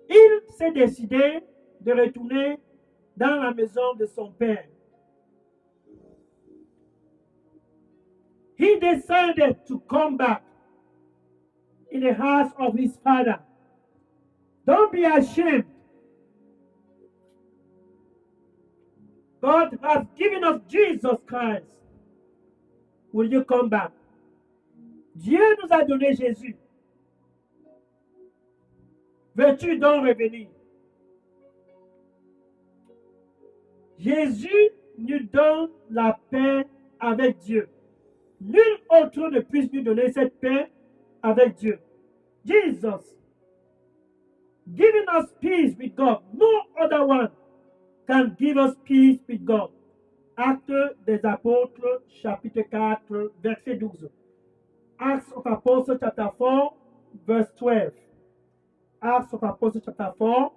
il s'est décidé de retourner dans la maison de son père. He decided to come back in the house of his father. Don't be ashamed. God has given us Jesus Christ. Will you come back? Dieu nous a donné Jésus. Veux-tu donc revenir? Jésus nous donne la paix avec Dieu. Nul autre ne puisse nous donner cette paix avec Dieu. Jesus, giving us peace with God. No other one can give us peace with God. Actes des Apôtres, chapitre 4, verset 12. Acts of Apostles, chapter 4, verse 12. Acts of Apostles, chapter 4,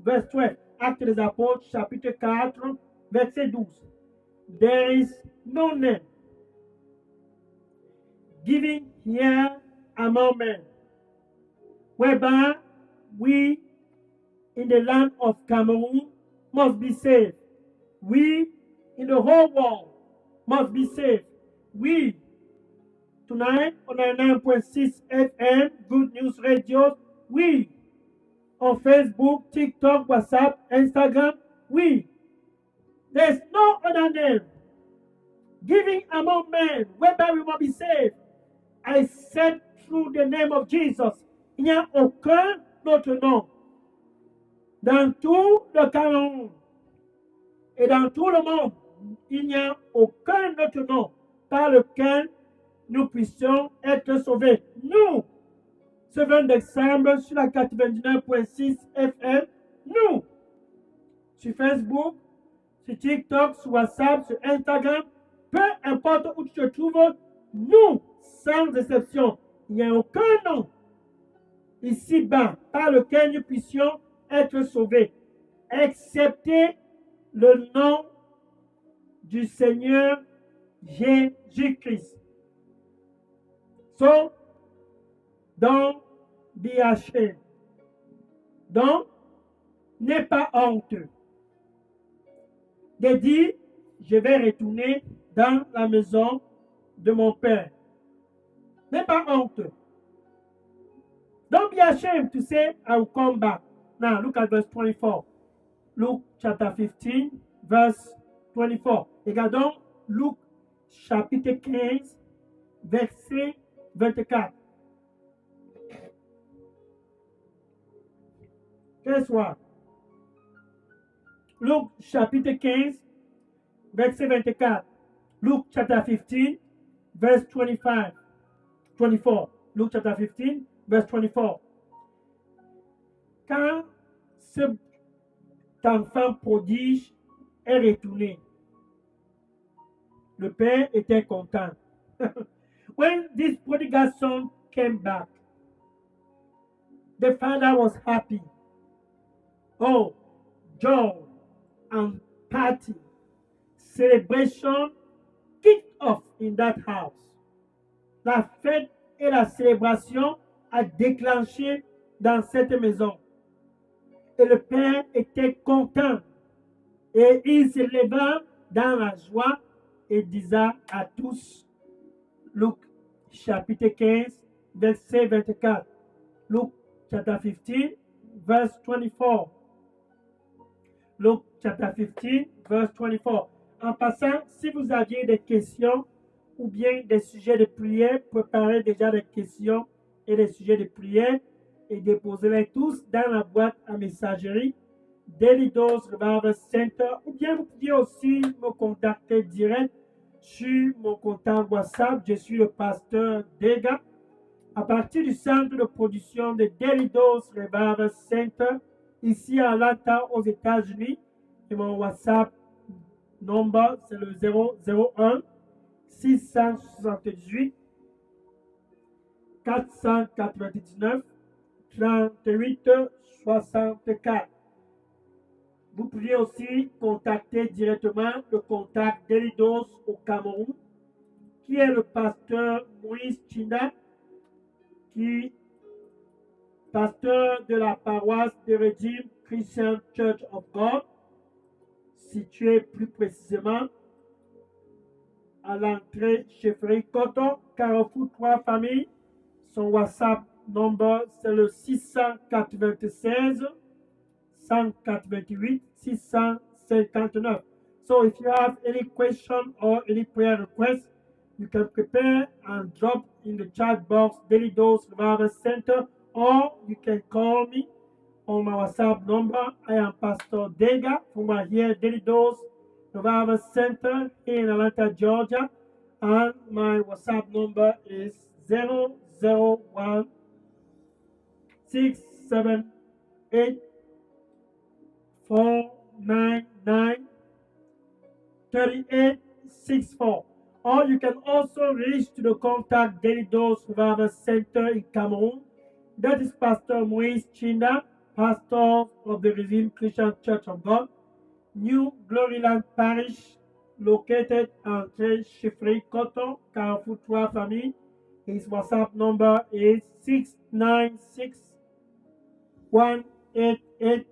verse 12. Actes des Apôtres, chapitre 4, verset 12. There is no name given here among men whereby we in the land of Cameroon must be saved. We in the whole world must be saved. We tonight on 99.6 FM, Good News Radio, we on Facebook, TikTok, WhatsApp, Instagram, we. There's no other name given among men whereby we must be saved. I said through the name of Jesus. Il n'y a aucun autre nom. Dans tout le Cameroun et dans tout le monde, il n'y a aucun autre nom par lequel nous puissions être sauvés. Nous, ce 20 décembre, sur la 99.6 FM, nous, sur Facebook, sur TikTok, sur WhatsApp, sur Instagram, peu importe où tu te trouves, nous, sans exception, il n'y a aucun nom ici-bas par lequel nous puissions être sauvés, excepté le nom du Seigneur Jésus-Christ. So, don't be ashamed. Donc, n'aie pas honte de dire, je vais retourner dans la maison de mon père. N'aie pas honte. Don't be ashamed to say, I will come back. Now, look at verse 24. Luke chapter 15, verse 24. Regardons Luc chapitre 15, verset 24. Guess what? Luc chapitre 15, verset 24. Luke chapter 15, verse 25. 24. Luke chapter 15, verse 24. Quand cet enfant prodige est retourné, le père était content. When this prodigal son came back, the father was happy. Oh, joy and party, celebration kicked off in that house. La fête et la célébration a déclenché dans cette maison. Et le père était content. Et il se leva dans la joie et disait à tous, Luc chapitre 15, verset 24. Luc chapter 15, verse 24. Luc chapter 15, verse 24. En passant, si vous aviez des questions ou bien des sujets de prière, préparez déjà des questions et des sujets de prière et déposez-les tous dans la boîte à messagerie Daily Dose Revival Center, ou bien vous pouvez aussi me contacter direct sur mon contact WhatsApp. Je suis le pasteur Dega. À partir du centre de production de Daily Dose Revival Center, ici à Atlanta, aux États-Unis, et mon WhatsApp number, c'est le 001 678 499 38 64. Vous pouvez aussi contacter directement le contact d'Elidos au Cameroun, qui est le pasteur Moïse China, qui pasteur de la paroisse de Redeemed Christian Church of God, située plus précisément à l'entrée chez Frédéric Cotton, Carrefour 3 familles. Son WhatsApp number, c'est le 696 188 659. So if you have any question or any prayer request, you can prepare and drop in the chat box Daily Dose Revival Center, or you can call me on my WhatsApp number. I am Pastor Dega from here Daily Dose Revival Center here in Atlanta, Georgia, and my WhatsApp number is 001 678 499 3864. Or you can also reach to the contact Daily Dose Revival Center in Cameroon. That is Pastor Moise Chinda, pastor of the Redeemed Christian Church of God, New Gloryland Parish, located entre Chiffrey Cotton, Carrefour 3 famille. His WhatsApp number is 696 188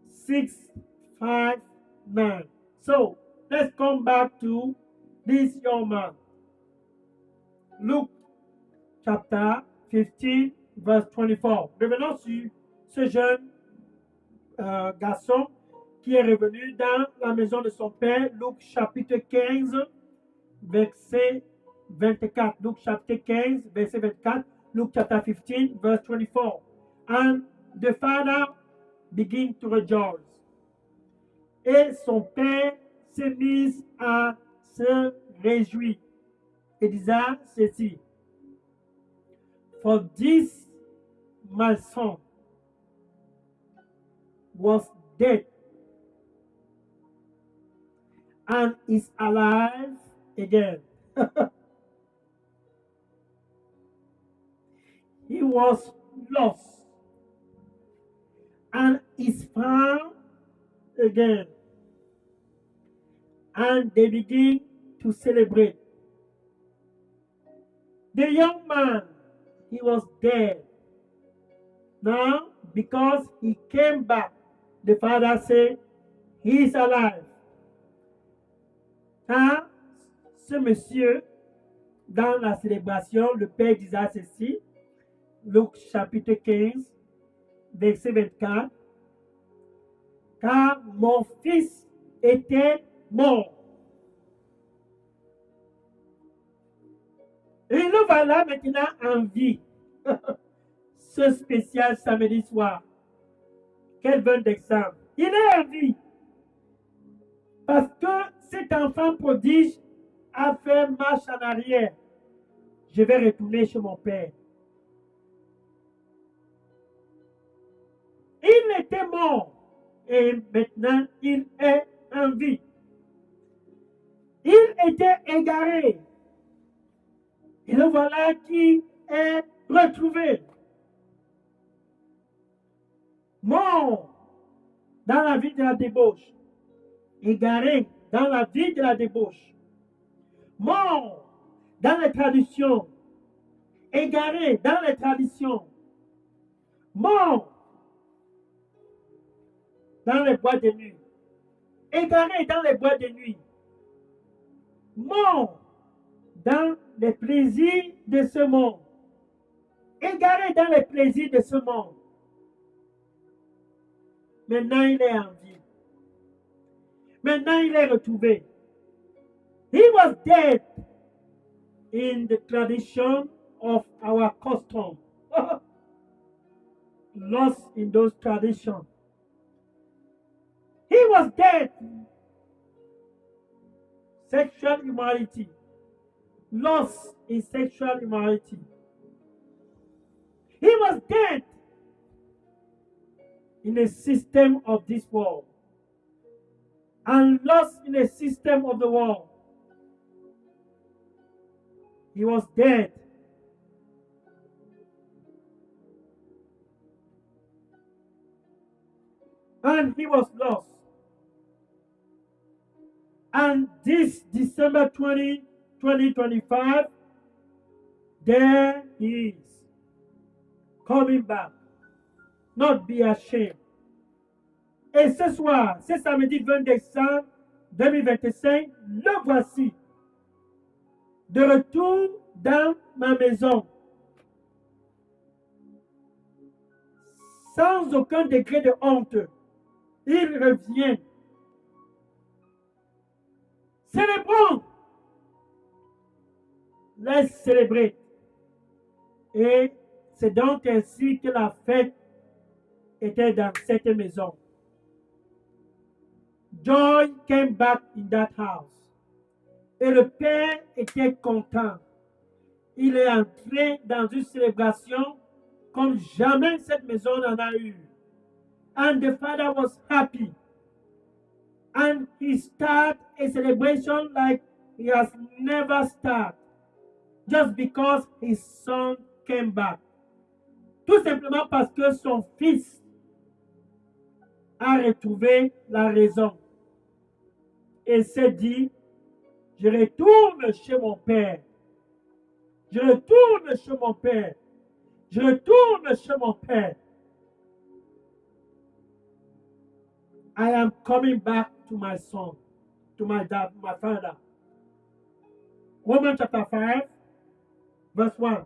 659. So let's come back to this young man. Luke chapter 15, verse 24. Revenons sur ce jeune garçon qui est revenu dans la maison de son père. Luc chapitre 15, verset 24. Luc chapitre 15, verset 24. Luke chapter 15, verse 24. And the father began to rejoice. Et son père s'est mis à se réjouir et disant ceci: For this my son was dead and is alive again. He was lost and is found again. And they begin to celebrate. The young man, he was dead. Now, because he came back, the father said, he is alive. Quand ce monsieur, dans la célébration, le père disait ceci, Luc chapitre 15, verset 24, car mon fils était mort. Et le voilà maintenant en vie. Ce spécial samedi soir. Quel bon exemple. Il est en vie. Parce que cet enfant prodige a fait marche en arrière. Je vais retourner chez mon père. Il était mort et maintenant il est en vie. Il était égaré. Et le voilà qui est retrouvé. Mort dans la vie de la débauche. Égaré dans la vie de la débauche. Mort dans les traditions. Égaré dans les traditions. Mort dans les boîtes de nuit. Égaré dans les boîtes de nuit. Mort dans les plaisirs de ce monde. Égaré dans les plaisirs de ce monde. Maintenant, il est en vie. Maintenant, il est retrouvé. He was dead in the tradition of our custom. Lost in those traditions. He was dead. Sexual immorality. Lost in sexual immorality. He was dead in a system of this world and lost in a system of the world. He was dead. And he was lost. And this December 20, 2025, there he is, coming back. Not be ashamed. Et ce soir, ce samedi 20 décembre 2025, le voici, de retour dans ma maison, sans aucun degré de honte. Il revient. Célébrons. Let's celebrate. Et c'est donc ainsi que la fête était dans cette maison. Joy came back in that house. Et le père était content. Il est entré dans une célébration comme jamais cette maison n'en a eu. And the father was happy. And he started a celebration like he has never started. Just because his son came back. Tout simplement parce que son fils a retrouvé la raison. Et s'est dit, je retourne chez mon père. Je retourne chez mon père. Je retourne chez mon père. I am coming back to my son, to my dad, my father. Romans chapter 5, verse 1.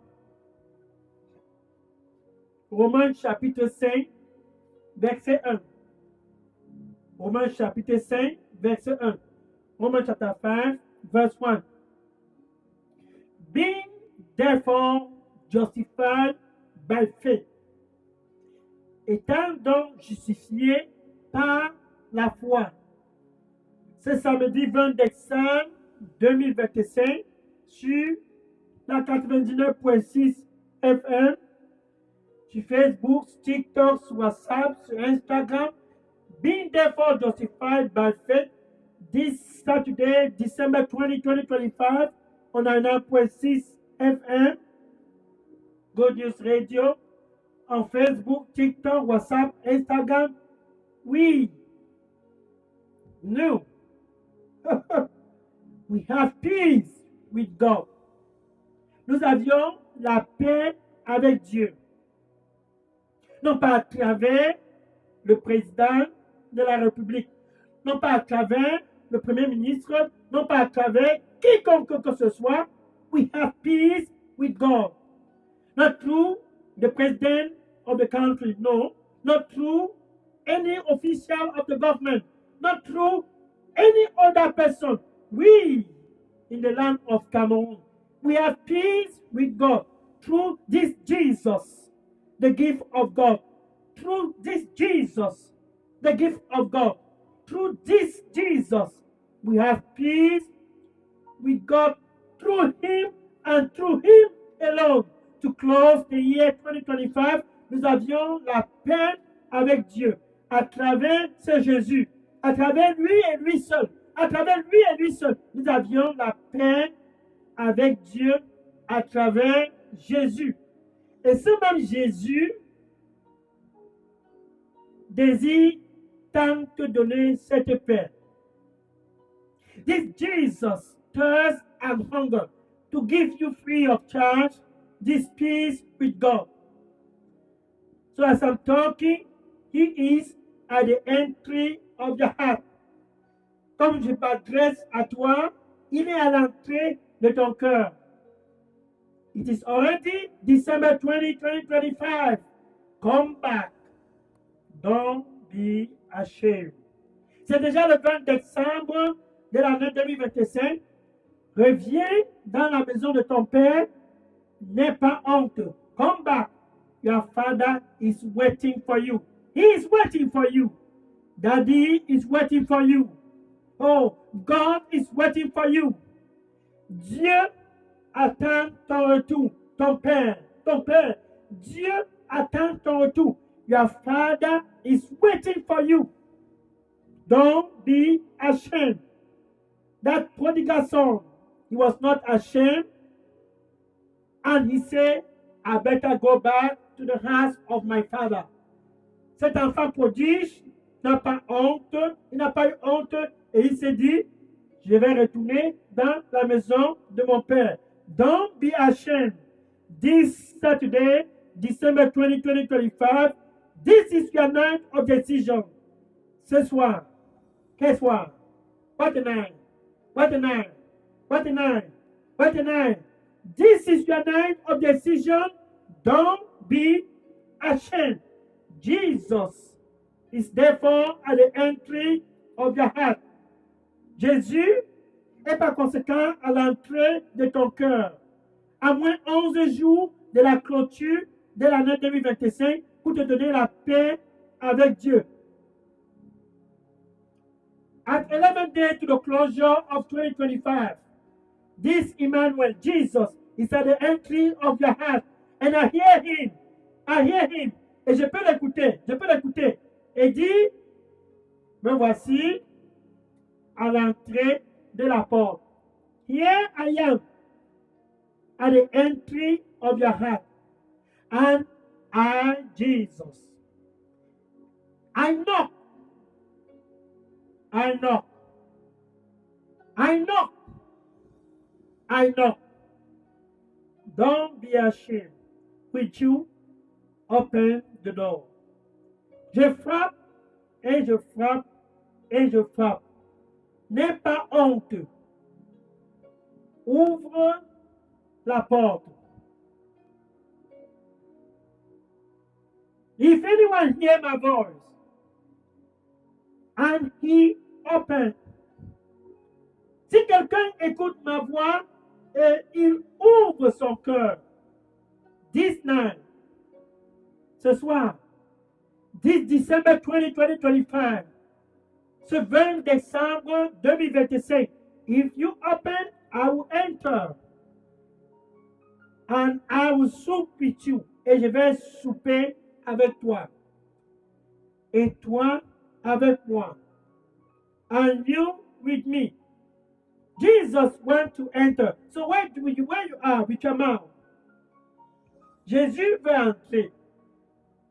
Romains chapitre 5, verset 1. Romains chapitre 5, verset 1. Romans chapter 5, verse 1. Being therefore justified by faith, étant donc justifié par la foi. Ce samedi 20 décembre 2025 sur la 99.6 FM, sur Facebook, TikTok, sur WhatsApp, sur Instagram. Being therefore justified by faith, this Saturday, December 20, 2025, on 99.6 FM, Good News Radio, on Facebook, TikTok, WhatsApp, Instagram. We knew we have peace with God. Nous avions la paix avec Dieu. Non pas à travers le président de la République, non pas à travers le Premier ministre, non pas à travers quiconque que ce soit. We have peace with God. Not through the president of the country, no. Not through any official of the government, not through any other person. We, in the land of Cameroon, we have peace with God through this Jesus, the gift of God. Through this Jesus, the gift of God. Through this Jesus, we have peace with God through Him and through Him alone. To close the year 2025, nous avions la paix avec Dieu à travers ce Jésus, à travers lui et lui seul, à travers lui et lui seul. Nous avions la paix avec Dieu à travers Jésus. Et ce même Jésus désire tant te donner cette paix. This Jesus thirsts and hunger to give you free of charge this peace with God. So as I'm talking, He is at the entry of the heart. Comme je m'adresse à toi, il est à l'entrée de ton cœur. It is already December 20, 2025. Come back. Don't be ashamed. C'est déjà le 20 décembre de l'année 2025. Reviens dans la maison de ton père. N'aie pas honte. Come back. Your father is waiting for you. He is waiting for you. Daddy is waiting for you. Oh, God is waiting for you. Dieu attend ton retour. Ton père. Dieu attend ton retour. Your father is waiting for you. Don't be ashamed. That prodigal son, he was not ashamed. And he said, I better go back to the house of my father. Cet enfant prodige n'a pas honte, il n'a pas eu honte, et il s'est dit, je vais retourner dans la maison de mon père. Don't be ashamed. This Saturday, December 20, 2025, This is your night of decision. Ce soir, quel soir? What a night! What a night! What a night! What a night! This is your night of decision. Don't be ashamed. Jesus is therefore at the entry of your heart. Jésus est par conséquent à l'entrée de ton cœur. À moins 11 jours de la clôture de l'année 2025 pour te donner la paix avec Dieu. At 11 days to the closure of 2025, this Emmanuel, Jesus, is at the entry of your heart. And I hear him. I hear him. Et je peux l'écouter. Et dit, me voici à l'entrée de la porte. Here I am at the entry of your heart. And I, Jesus, I knock. I knock. I knock. I knock. Don't be ashamed. With you, open the door. Je frappe et je frappe et je frappe. N'aie pas honte. Ouvre la porte. If anyone hear my voice and he open, si quelqu'un écoute ma voix et il ouvre son cœur, this night, ce soir, this December 2025, ce 20 décembre 2025, if you open, I will enter and I will soup with you. Et je vais souper avec toi. Et toi avec moi. And you with me. Jesus wants to enter. So where you are with your mouth. Jésus veut entrer.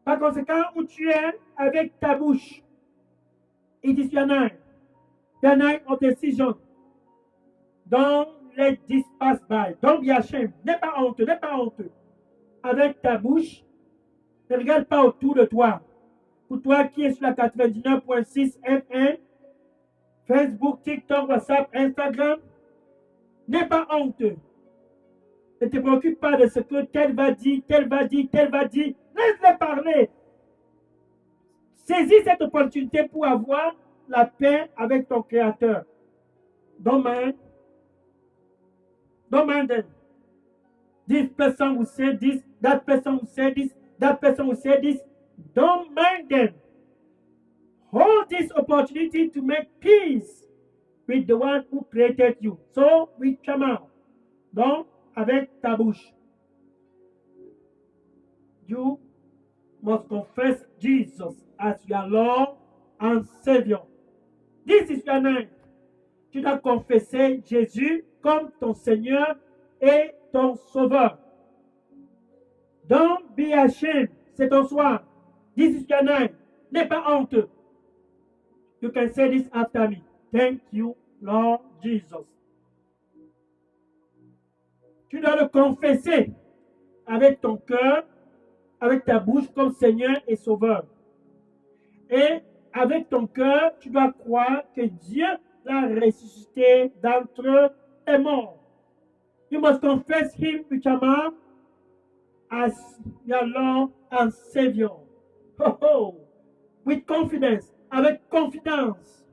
Par conséquent, où tu es avec ta bouche. It is your night. The night of decision. Don't let this pass by. Don't be ashamed. N'aie pas honte. Avec ta bouche, ne regarde pas autour de toi. Pour toi qui es sur la 99.6 FM, Facebook, TikTok, WhatsApp, Instagram, n'aie pas honte. Ne te préoccupe pas de ce que tel va dire. Laisse-les parler. Saisis cette opportunité pour avoir la paix avec ton Créateur. Don't mind them. This person will say this, that person will say this, that person will say this. Don't mind them. Hold this opportunity to make peace with the one who created you. So, with your mouth. Donc, avec ta bouche. You must confess Jesus as your Lord and Savior. This is your name. Tu dois confesser Jésus comme ton Seigneur et ton Sauveur. Don't be ashamed. C'est ton soir. This is your name. N'aie pas honte. You can say this after me. Thank you, Lord Jesus. Tu dois le confesser avec ton cœur, avec ta bouche comme Seigneur et Sauveur. Et avec ton cœur, tu dois croire que Dieu l'a ressuscité d'entre les morts. You must confess him with your mouth as your Lord and Savior. Ho, ho. With confidence, avec confidence.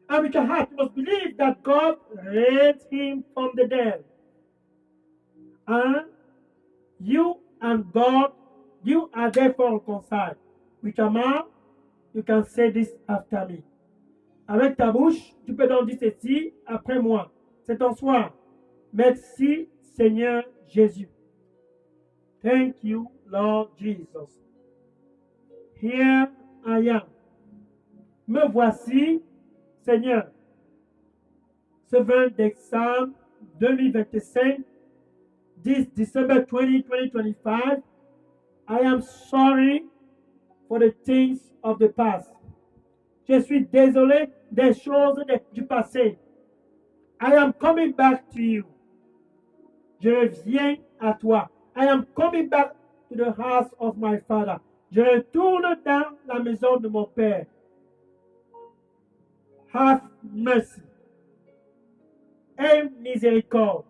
And with your heart, you must believe that God raised him from the dead. And you and God, you are therefore reconciled. With your mouth, you can say this after me. Avec ta bouche, tu peux donc dire ceci après moi. C'est ton soir. Merci, Seigneur Jésus. Thank you, Lord Jesus. Here I am. Me voici, Seigneur. Ce 20 décembre 2025, this December 2025, I am sorry for the things of the past. Je suis désolé des choses du passé. I am coming back to you. Je reviens à toi. I am coming back to the house of my father. Je retourne dans la maison de mon Père. Have mercy and miséricorde,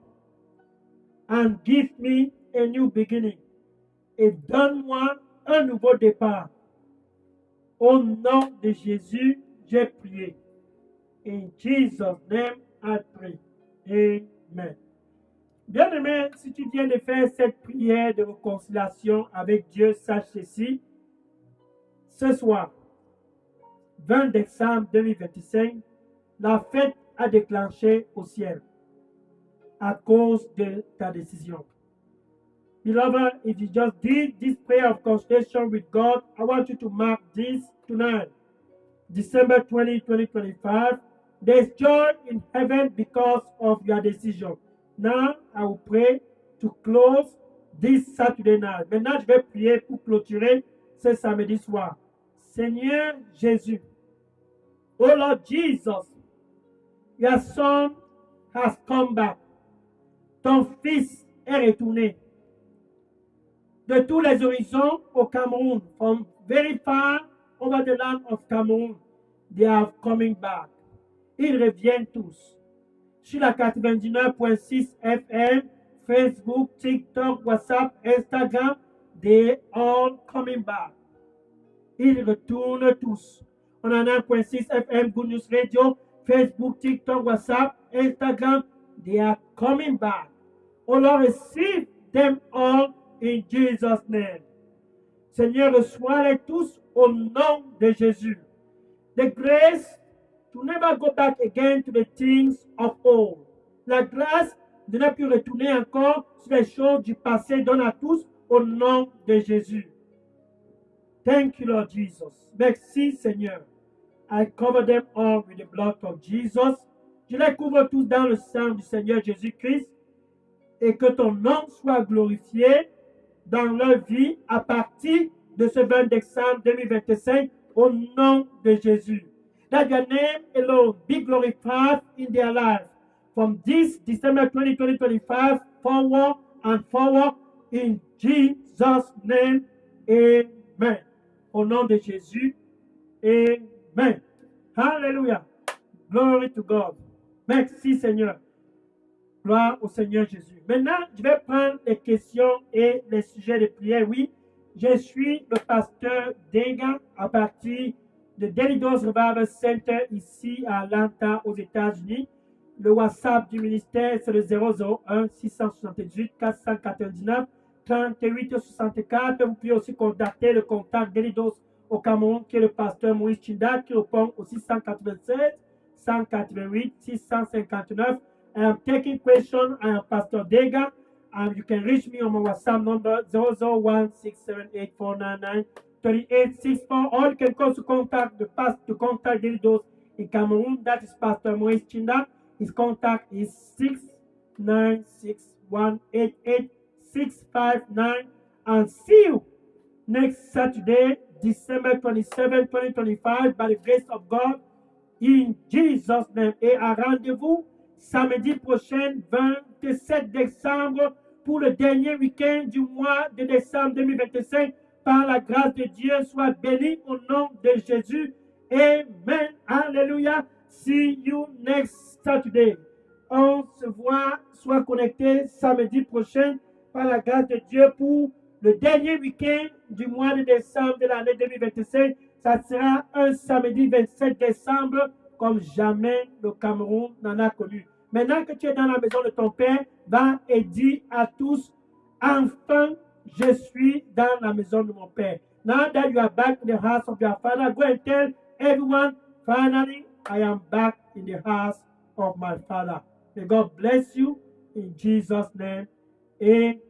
and give me a new beginning. Et donne-moi un nouveau départ. Au nom de Jésus, j'ai prié. In Jesus' name, I pray. Amen. Bien-aimé, si tu viens de faire cette prière de réconciliation avec Dieu, sache ceci. Ce soir, 20 décembre 2025, la fête a déclenché au ciel à cause de ta décision. Beloved, if you just did this prayer of consultation with God, I want you to mark this tonight, December 20, 2025. There's joy in heaven because of your decision. Now, I will pray to close this Saturday night. Maintenant, je vais prier pour clôturer ce samedi soir. Seigneur Jésus, oh Lord Jesus, your son has come back. Ton fils est retourné de tous les horizons au Cameroun, from very far over the land of Cameroon. They are coming back. Ils reviennent tous. Sur la 99.6 FM, Facebook, TikTok, WhatsApp, Instagram, they all coming back. Ils retournent tous. On a 9.6 FM, Good News Radio, Facebook, TikTok, WhatsApp, Instagram, they are coming back. Oh Lord, receive them all in Jesus' name. Seigneur, reçois-les tous au nom de Jésus. The grace to never go back again to the things of old. La grâce de ne plus retourner encore sur les choses du passé donne à tous au nom de Jésus. Thank you, Lord Jesus. Merci, Seigneur. I cover them all with the blood of Jesus. Je les couvre tous dans le sang du Seigneur Jésus-Christ. Et que ton nom soit glorifié dans leur vie à partir de ce 20 décembre 2025 au nom de Jésus. That your name alone be glorified in their life from this December 20, 2025 forward and forward in Jesus' name. Amen. Au nom de Jésus. Amen. Hallelujah. Glory to God. Merci Seigneur. Gloire au Seigneur Jésus. Maintenant, je vais prendre les questions et les sujets de prière. Oui, je suis le pasteur Dega à partir de Daily Dose Revival Center ici à Atlanta aux États-Unis. Le WhatsApp du ministère, c'est le 001 678 499 38 64. Vous pouvez aussi contacter le contact Daily Dose au Cameroun, qui est le pasteur Maurice Chinda, qui répond au 696 188 659. I am taking questions. I am Pastor Dega. You can reach me on my WhatsApp number 001-678-499-3864. Or you can call to contact to contact Daily Dose in Cameroon. That is Pastor Maurice Chinda. His contact is 696-188-659. And see you next Saturday, December 27, 2025, by the grace of God, in Jesus' name. Et à rendez-vous samedi prochain, 27 décembre, pour le dernier week-end du mois de décembre 2025. Par la grâce de Dieu, soit béni au nom de Jésus. Amen. Alléluia. See you next Saturday. On se voit, soit connecté samedi prochain, par la grâce de Dieu, pour le dernier week-end du mois de décembre de l'année 2025. Ça sera un samedi 27 décembre, comme jamais le Cameroun n'en a connu. Maintenant que tu es dans la maison de ton Père, va et dis à tous, enfin, je suis dans la maison de mon Père. Now that you are back in the house of your Father, go and tell everyone, finally, I am back in the house of my Father. May God bless you in Jesus' name. Amen.